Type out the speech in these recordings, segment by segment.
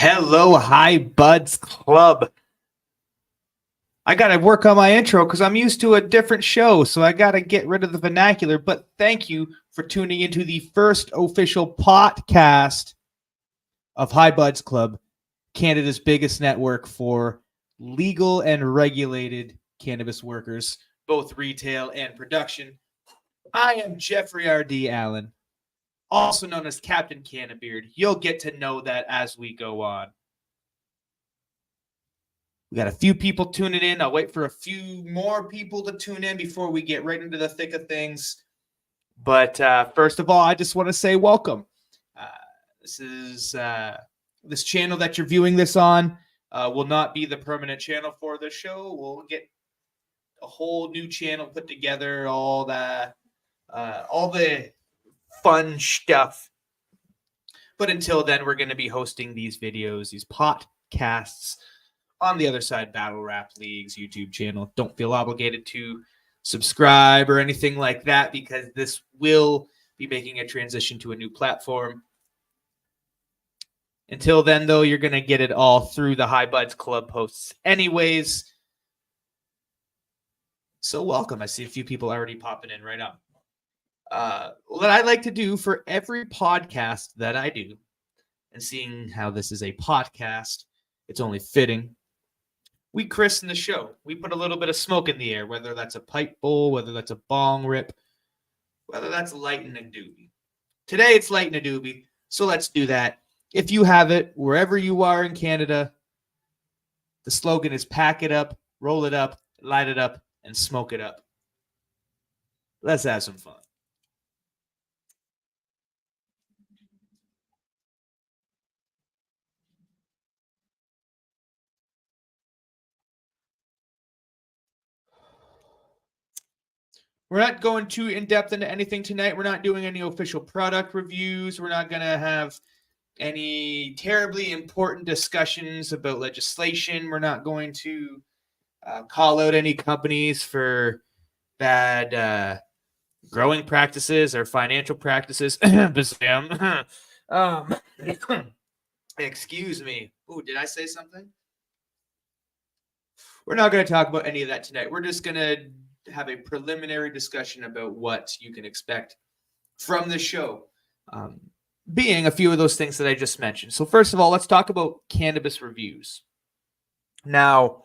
Hello, Hi Buds Club. I got to work on my intro because I'm used to a different show, so I got to get rid of the vernacular. But thank you for tuning into the first official POTcast of Hi Buds Club, Canada's biggest network for legal and regulated cannabis workers, both retail and production. I am Jeffrey R.D. Allen, also known as Captain Cannabeard. You'll get to know that as we go on. We got a few people tuning in. I'll wait for a few more people to tune in before we get right into the thick of things. But first of all, I just want to say welcome. This channel that you're viewing this on will not be the permanent channel for the show. We'll get a whole new channel put together, all the fun stuff. But until then, we're going to be hosting these videos, these podcasts, on the other side, Battle Rap League's YouTube channel. Don't feel obligated to subscribe or anything like that because this will be making a transition to a new platform. Until then, though, you're going to get it all through the Hi Buds Club posts anyways. So welcome. I see a few people already popping in right now. What I like to do for every podcast that I do, and seeing how this is a podcast, it's only fitting. We christen the show. We put a little bit of smoke in the air, whether that's a pipe bowl, whether that's a bong rip, whether that's lighting a doobie. Today it's lighting a doobie, so let's do that. If you have it, wherever you are in Canada, the slogan is pack it up, roll it up, light it up, and smoke it up. Let's have some fun. We're not going too in-depth into anything tonight. We're not doing any official product reviews. We're not going to have any terribly important discussions about legislation. We're not going to call out any companies for bad growing practices or financial practices. Excuse me. Oh, did I say something? We're not going to talk about any of that tonight. We're just going to have a preliminary discussion about what you can expect from the show, being a few of those things that I just mentioned. So first of all, let's talk about cannabis reviews. Now,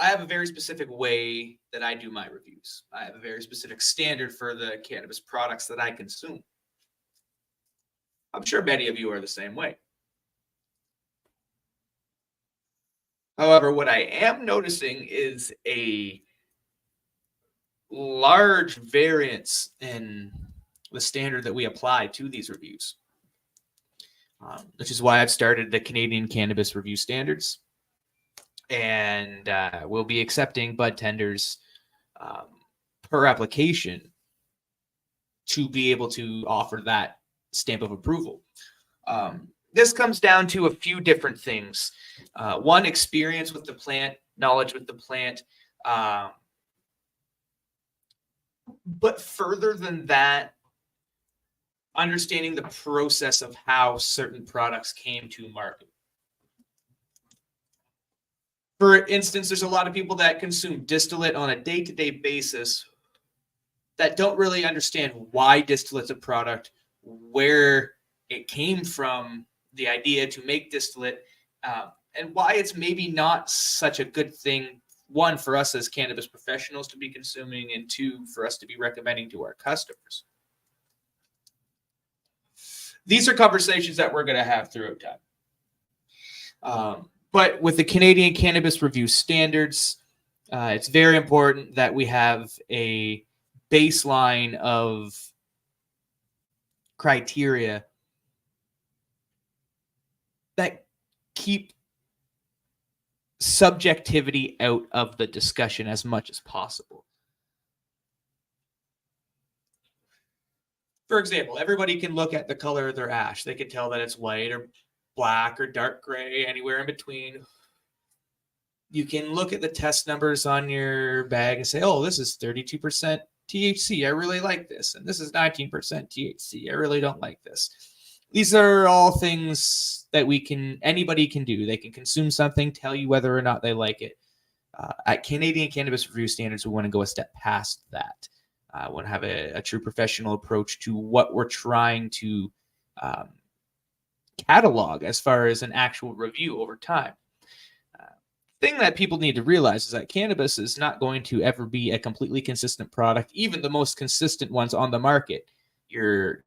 I have a very specific way that I do my reviews. I have a very specific standard for the cannabis products that I consume. I'm sure many of you are the same way. However, what I am noticing is a large variance in the standard that we apply to these reviews, which is why I've started the Canadian Cannabis Review Standards, and we'll be accepting bud tenders per application to be able to offer that stamp of approval. This comes down to a few different things. One, experience with the plant, knowledge with the plant. But further than that, understanding the process of how certain products came to market. For instance, there's a lot of people that consume distillate on a day-to-day basis that don't really understand why distillate's a product, where it came from, the idea to make distillate, and why it's maybe not such a good thing, one, for us as cannabis professionals to be consuming, and two, for us to be recommending to our customers. These are conversations that we're going to have throughout time. But with the Canadian Cannabis Review Standards, it's very important that we have a baseline of criteria that keep subjectivity out of the discussion as much as possible. For example, everybody can look at the color of their ash. They can tell that it's white or black or dark gray, anywhere in between. You can look at the test numbers on your bag and say, oh, this is 32% THC. I really like this. And this is 19% THC. I really don't like this. These are all things that anybody can do. They can consume something, tell you whether or not they like it. At Canadian Cannabis Review Standards, we want to go a step past that. I want to have a true professional approach to what we're trying to catalog as far as an actual review over time. Thing that people need to realize is that cannabis is not going to ever be a completely consistent product. Even the most consistent ones on the market, your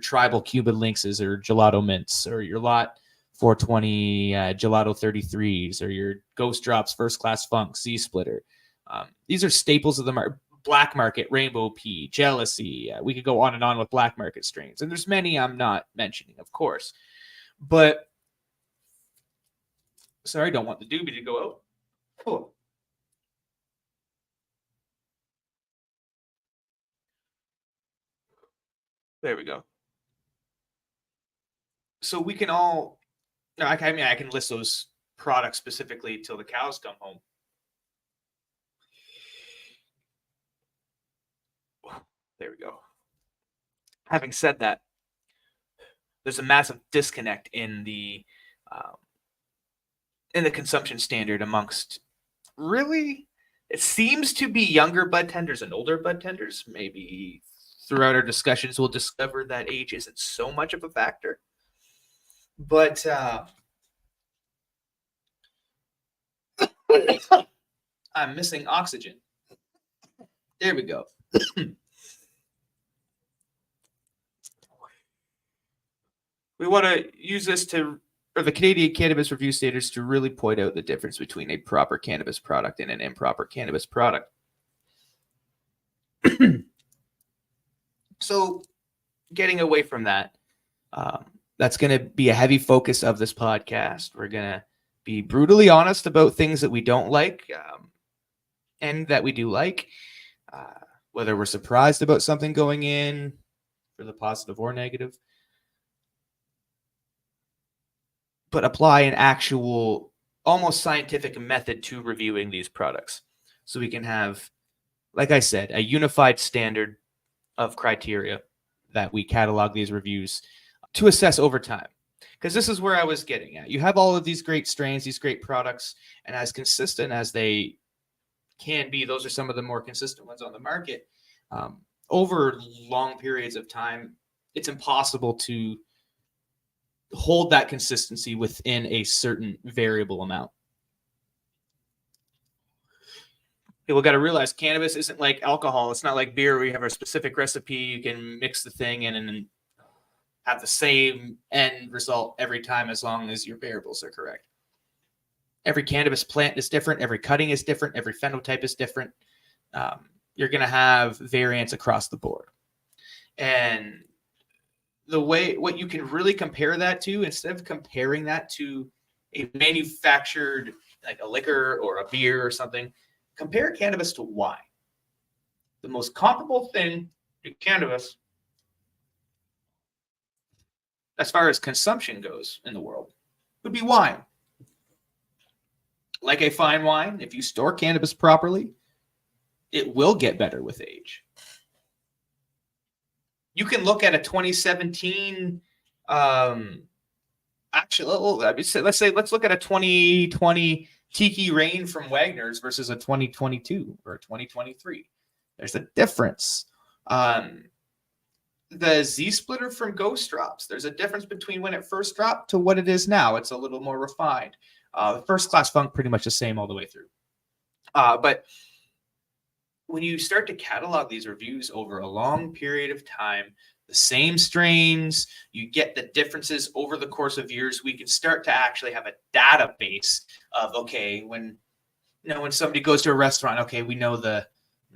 tribal Cuban Lynxes or Gelato Mints or your Lot 420 Gelato 33s or your Ghost Drops First Class Funk Z Splitter. These are staples of the black market, Rainbow Pea, Jealousy. We could go on and on with black market strains. And there's many I'm not mentioning, of course. But sorry, don't want the doobie to go out. Oh. There we go. So we can all, no, I can list those products specifically till the cows come home. There we go. Having said that, there's a massive disconnect in the consumption standard amongst really, it seems to be younger bud tenders and older bud tenders. Maybe throughout our discussions, we'll discover that age isn't so much of a factor. But I'm missing oxygen. There we go. We want to use this or the Canadian Cannabis Review Standards to really point out the difference between a proper cannabis product and an improper cannabis product. So getting away from that, that's going to be a heavy focus of this podcast. We're going to be brutally honest about things that we don't like and that we do like, whether we're surprised about something going in for the positive or negative. But apply an actual, almost scientific method to reviewing these products. So we can have, like I said, a unified standard of criteria that we catalog these reviews to assess over time. Because this is where I was getting at. You have all of these great strains, these great products, and as consistent as they can be, those are some of the more consistent ones on the market. Over long periods of time, it's impossible to hold that consistency within a certain variable amount. People got to realize cannabis isn't like alcohol. It's not like beer where you have a specific recipe. You can mix the thing in and have the same end result every time as long as your variables are correct. Every cannabis plant is different. Every cutting is different. Every phenotype is different. You're going to have variance across the board. And what you can really compare that to, instead of comparing that to a manufactured, like a liquor or a beer or something, compare cannabis to wine. The most comparable thing to cannabis, as far as consumption goes in the world, would be wine. Like a fine wine, if you store cannabis properly, it will get better with age. You can look at a 2017, let's look at a 2020 Tiki Rain from Wagner's versus a 2022 or a 2023. There's a difference. The Z Splitter from Ghost Drops, there's a difference between when it first dropped to what it is now. It's a little more refined. The First Class Funk, pretty much the same all the way through. But when you start to catalog these reviews over a long period of time, the same strains, you get the differences over the course of years. We can start to actually have a database of, okay, when somebody goes to a restaurant, okay, we know the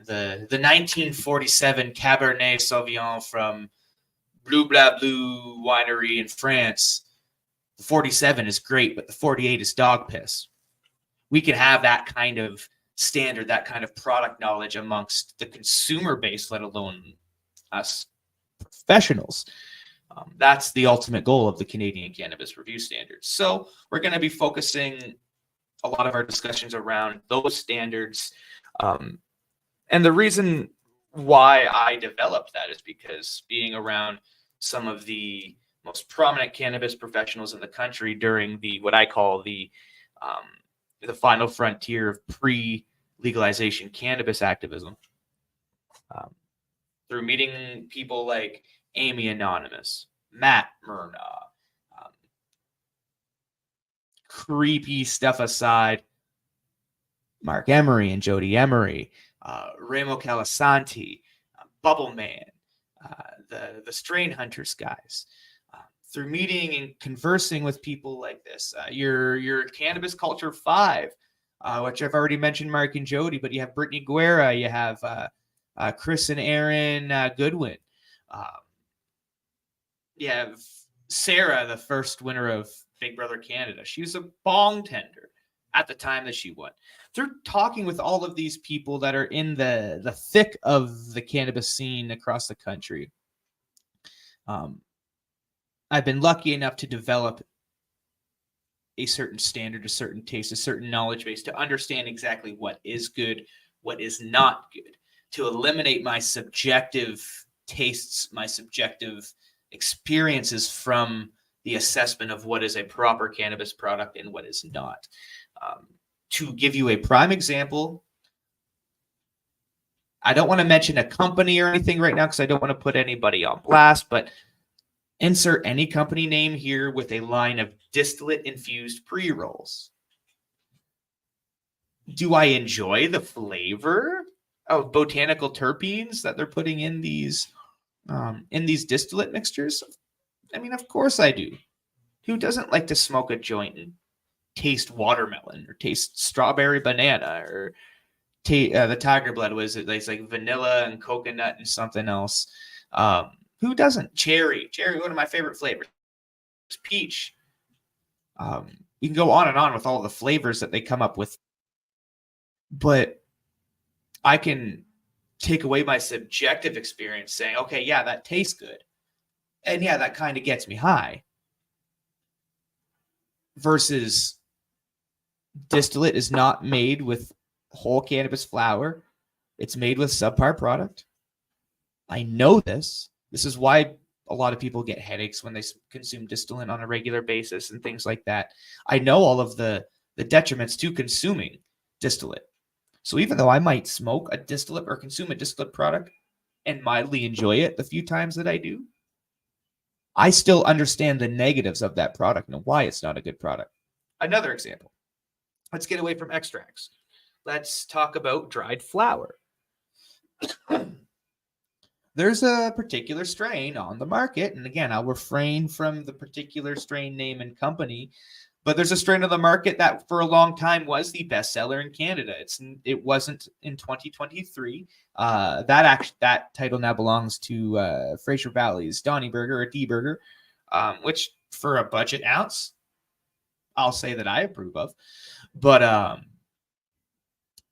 1947 Cabernet Sauvignon from Blue Blah Blue Winery in France. The 47 is great, but the 48 is dog piss. We can have that kind of standard, that kind of product knowledge amongst the consumer base, let alone us professionals. That's the ultimate goal of the Canadian Cannabis Review Standards. So we're going to be focusing a lot of our discussions around those standards. And the reason why I developed that is because being around some of the most prominent cannabis professionals in the country during what I call the final frontier of pre-legalization cannabis activism. Through meeting people like Amy Anonymous, Matt Murnaugh, creepy stuff aside, Mark Emery and Jody Emery, Remo Calasanti, Bubble Man, the Strain Hunters guys. Through meeting and conversing with people like this, your Cannabis Culture 5, which I've already mentioned, Mark and Jody, but you have Brittany Guerra, you have Chris and Aaron Goodwin. You have Sarah, the first winner of Big Brother Canada. She was a bong tender at the time that she won. Through talking with all of these people that are in the thick of the cannabis scene across the country, I've been lucky enough to develop a certain standard, a certain taste, a certain knowledge base to understand exactly what is good, what is not good, to eliminate my subjective tastes, my subjective experiences from the assessment of what is a proper cannabis product and what is not. To give you a prime example, I don't want to mention a company or anything right now because I don't want to put anybody on blast, but insert any company name here with a line of distillate-infused pre-rolls. Do I enjoy the flavor of botanical terpenes that they're putting in these distillate mixtures? I mean, of course I do. Who doesn't like to smoke a joint and taste watermelon or taste strawberry banana or the Tiger Blood? Was it like vanilla and coconut and something else? Who doesn't? Cherry, one of my favorite flavors. Peach. You can go on and on with all the flavors that they come up with. But I can take away my subjective experience saying, okay, yeah, that tastes good. And yeah, that kind of gets me high. Versus distillate is not made with whole cannabis flower. It's made with subpar product. I know this. This is why a lot of people get headaches when they consume distillate on a regular basis and things like that. I know all of the detriments to consuming distillate. So even though I might smoke a distillate or consume a distillate product and mildly enjoy it the few times that I do, I still understand the negatives of that product and why it's not a good product. Another example. Let's get away from extracts. Let's talk about dried flower. There's a particular strain on the market, and again, I'll refrain from the particular strain name and company, but there's a strain on the market that for a long time was the bestseller in Canada. It wasn't in 2023. That title now belongs to Fraser Valley's Donny Burger or D Burger, which for a budget ounce, I'll say that I approve of. But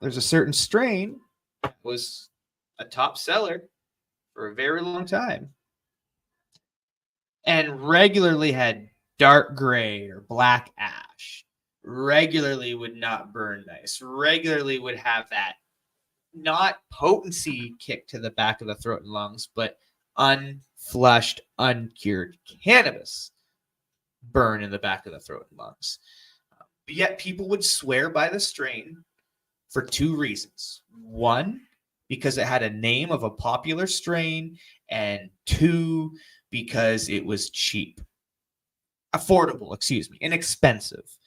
there's a certain strain that was a top seller for a very long time and regularly had dark gray or black ash, regularly would not burn nice, regularly would have that not potency kick to the back of the throat and lungs, but unflushed, uncured cannabis burn in the back of the throat and lungs. But yet people would swear by the strain for two reasons. One, because it had a name of a popular strain, and two, because it was cheap. Affordable, inexpensive.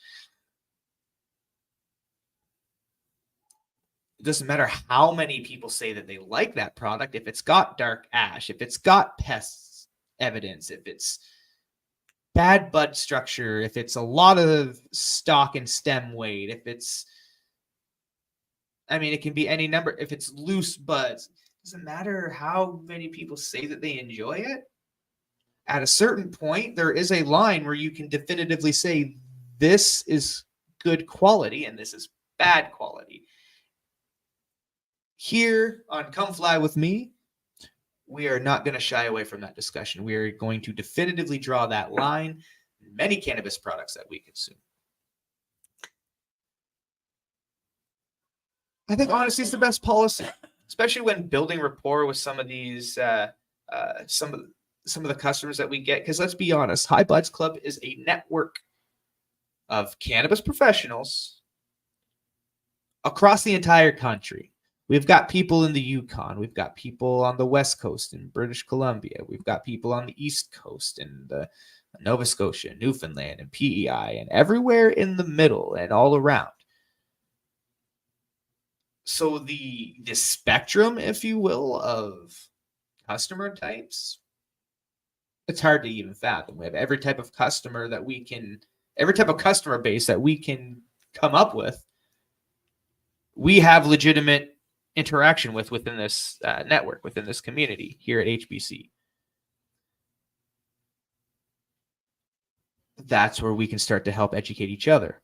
It doesn't matter how many people say that they like that product. If it's got dark ash, if it's got pests evidence, if it's bad bud structure, if it's a lot of stalk and stem weight, if it's, it can be any number. If it's loose buds, it doesn't matter how many people say that they enjoy it. At a certain point, there is a line where you can definitively say this is good quality and this is bad quality. Here on Come Fly With Me, we are not going to shy away from that discussion. We are going to definitively draw that line in many cannabis products that we consume. I think honesty is the best policy, especially when building rapport with some of these some of the customers that we get, because let's be honest, High Buds Club is a network of cannabis professionals across the entire country. We've got people in the Yukon. We've got people on the West Coast in British Columbia. We've got people on the East Coast in Nova Scotia, Newfoundland, and PEI, and everywhere in the middle and all around. So the spectrum, if you will, of customer types, it's hard to even fathom. We have every type of customer base that we can come up with. We have legitimate interaction within this network, within this community here at HBC. That's where we can start to help educate each other.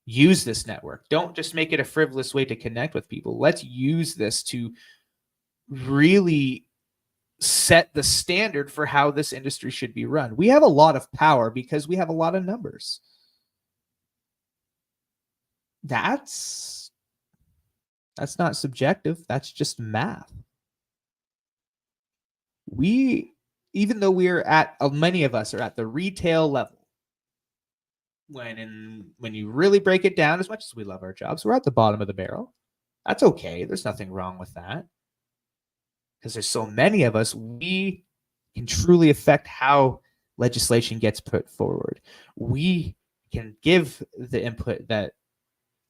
Use this network. Don't just make it a frivolous way to connect with people. Let's use this to really set the standard for how this industry should be run. We have a lot of power because we have a lot of numbers. That's not subjective. That's just math. Even though many of us are at the retail level, when you really break it down, as much as we love our jobs, we're at the bottom of the barrel. That's okay. There's nothing wrong with that. Because there's so many of us, we can truly affect how legislation gets put forward. We can give the input that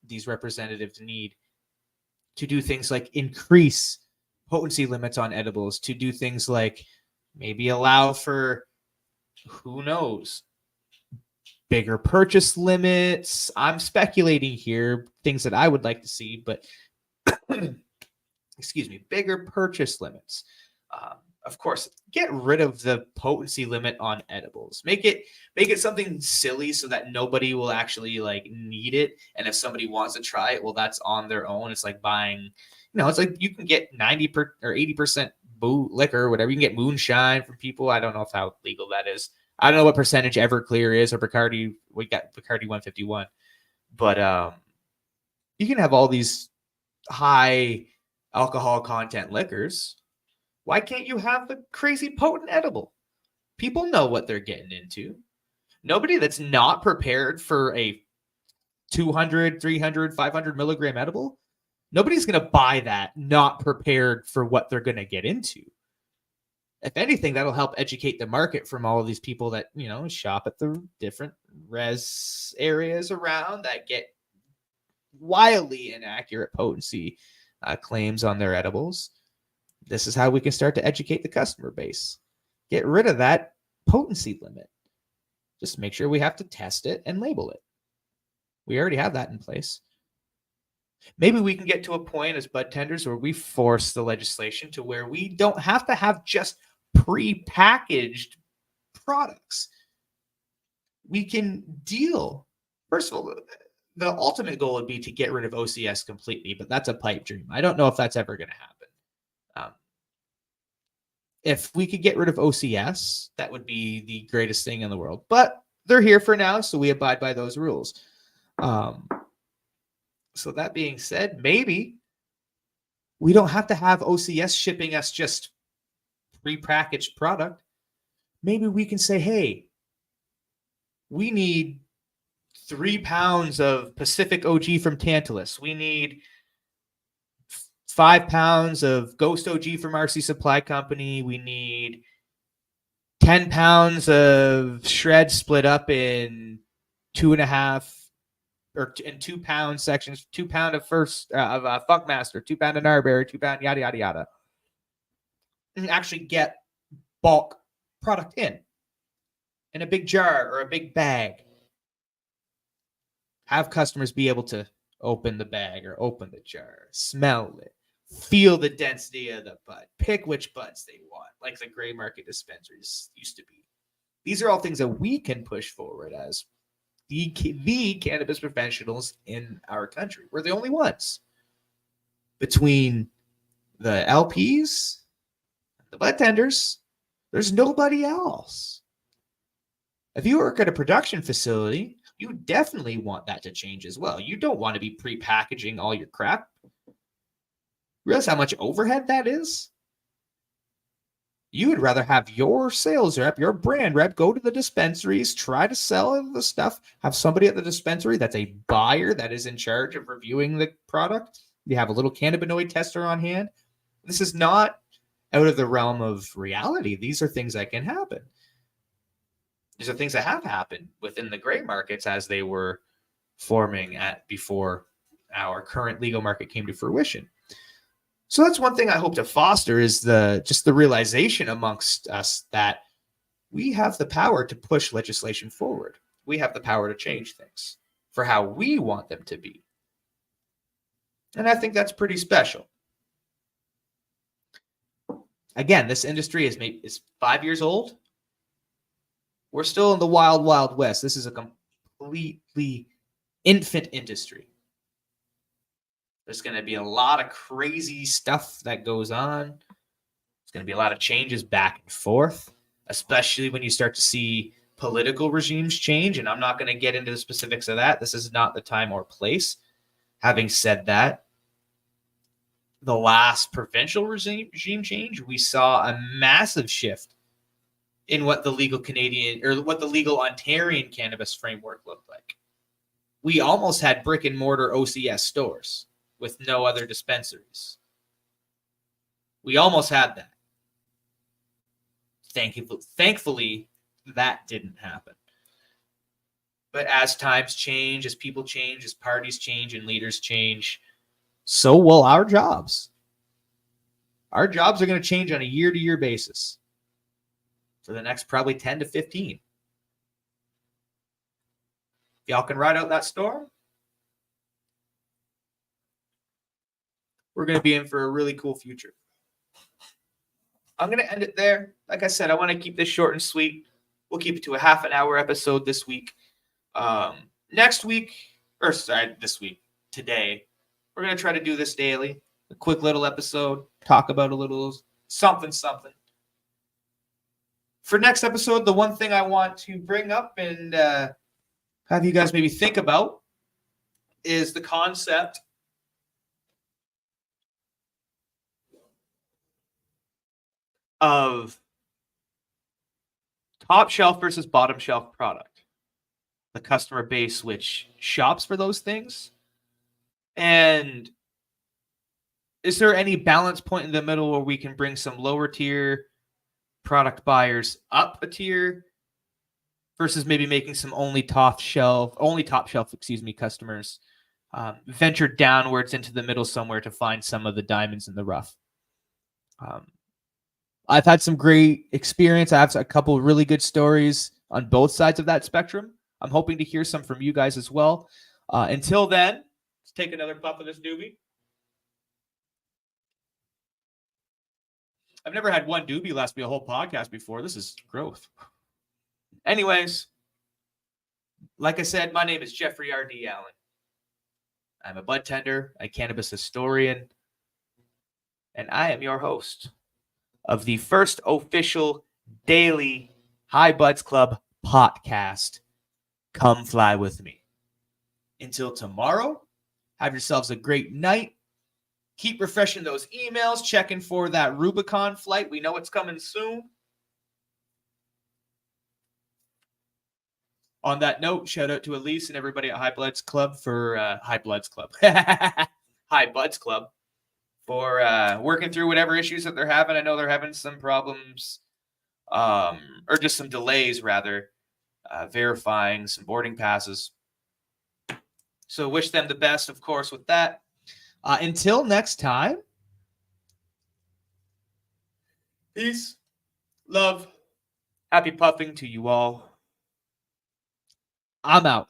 these representatives need to do things like increase potency limits on edibles, to do things like maybe allow for, who knows, bigger purchase limits. I'm speculating here, things that I would like to see, but excuse me, bigger purchase limits. Of course, get rid of the potency limit on edibles. Make it something silly so that nobody will actually need it. And if somebody wants to try it, well, that's on their own. It's like buying, it's like you can get 90% or 80% liquor or whatever. You can get moonshine from people. I don't know how legal that is. I don't know what percentage Everclear is or Bacardi. We got Bacardi 151, but you can have all these high alcohol content liquors. Why can't you have the crazy potent edible? People know what they're getting into. Nobody that's not prepared for a 200, 300, 500 milligram edible, nobody's going to buy that not prepared for what they're going to get into. If anything, that'll help educate the market from all of these people that, shop at the different res areas around that get wildly inaccurate potency claims on their edibles. This is how we can start to educate the customer base. Get rid of that potency limit. Just make sure we have to test it and label it. We already have that in place. Maybe we can get to a point as bud tenders where we force the legislation to where we don't have to have just pre-packaged products. We can deal. First of all, the ultimate goal would be to get rid of OCS completely, but that's a pipe dream. I don't know if that's ever going to happen. If we could get rid of OCS, that would be the greatest thing in the world. But they're here for now, so we abide by those rules. So that being said, maybe we don't have to have OCS shipping us just prepackaged product. Maybe we can say, hey, we need 3 pounds of Pacific OG from Tantalus. We need 5 pounds of Ghost OG from RC Supply Company. We need 10 pounds of shred split up in 2.5 or in 2 pound sections, 2 pound of Funkmaster, 2 pound of Narberry, 2 pound yada, yada, yada. And actually get bulk product in a big jar or a big bag. Have customers be able to open the bag or open the jar, smell it, feel the density of the bud, pick which buds they want, like the gray market dispensaries used to be. These are all things that we can push forward as the cannabis professionals in our country. We're the only ones. Between the LPs, the bud tenders, there's nobody else. If you work at a production facility, you definitely want that to change as well. You don't want to be pre-packaging all your crap. Realize how much overhead that is? You would rather have your sales rep, your brand rep, go to the dispensaries, try to sell the stuff, have somebody at the dispensary that's a buyer that is in charge of reviewing the product. You have a little cannabinoid tester on hand. This is not out of the realm of reality. These are things that can happen. These are things that have happened within the gray markets as they were forming at before our current legal market came to fruition. So that's one thing I hope to foster is the realization amongst us that we have the power to push legislation forward. We have the power to change things for how we want them to be. And I think that's pretty special. Again, this industry is 5 years old. We're still in the wild, wild west. This is a completely infant industry. There's going to be a lot of crazy stuff that goes on. There's going to be a lot of changes back and forth, especially when you start to see political regimes change. And I'm not going to get into the specifics of that. This is not the time or place. Having said that, the last provincial regime change, we saw a massive shift in what the legal Canadian or what the legal Ontarian cannabis framework looked like. We almost had brick and mortar OCS stores with no other dispensaries. We almost had that. Thankfully, that didn't happen. But as times change, as people change, as parties change, and leaders change, so will our jobs. Our jobs are going to change on a year-to-year basis for the next probably 10 to 15. If y'all can ride out that storm, we're going to be in for a really cool future. I'm going to end it there. Like I said, I want to keep this short and sweet. We'll keep it to a half an hour episode this week. This week, today, we're going to try to do this daily. A quick little episode, talk about a little something. For next episode, the one thing I want to bring up and have you guys maybe think about is the concept of top shelf versus bottom shelf product. The customer base which shops for those things. And is there any balance point in the middle where we can bring some lower tier product buyers up a tier versus maybe making some only top shelf customers venture downwards into the middle somewhere to find some of the diamonds in the rough? I've had some great experience. I have a couple of really good stories on both sides of that spectrum. I'm hoping to hear some from you guys as well. Until then, let's take another puff of this doobie. I've never had one doobie last me a whole podcast before. This is growth. Anyways, like I said, my name is Jeffrey R.D. Allen. I'm a bud tender, a cannabis historian, and I am your host of the first official daily High Buds Club podcast. Come fly with me. Until tomorrow, have yourselves a great night. Keep refreshing those emails, checking for that Rubicon flight. We know it's coming soon. On that note, shout out to Elise and everybody at High Buds Club for High Buds Club for working through whatever issues that they're having. I know they're having some problems, or just some delays rather, verifying some boarding passes. So wish them the best, of course, with that. Until next time, peace, love, happy puffing to you all. I'm out.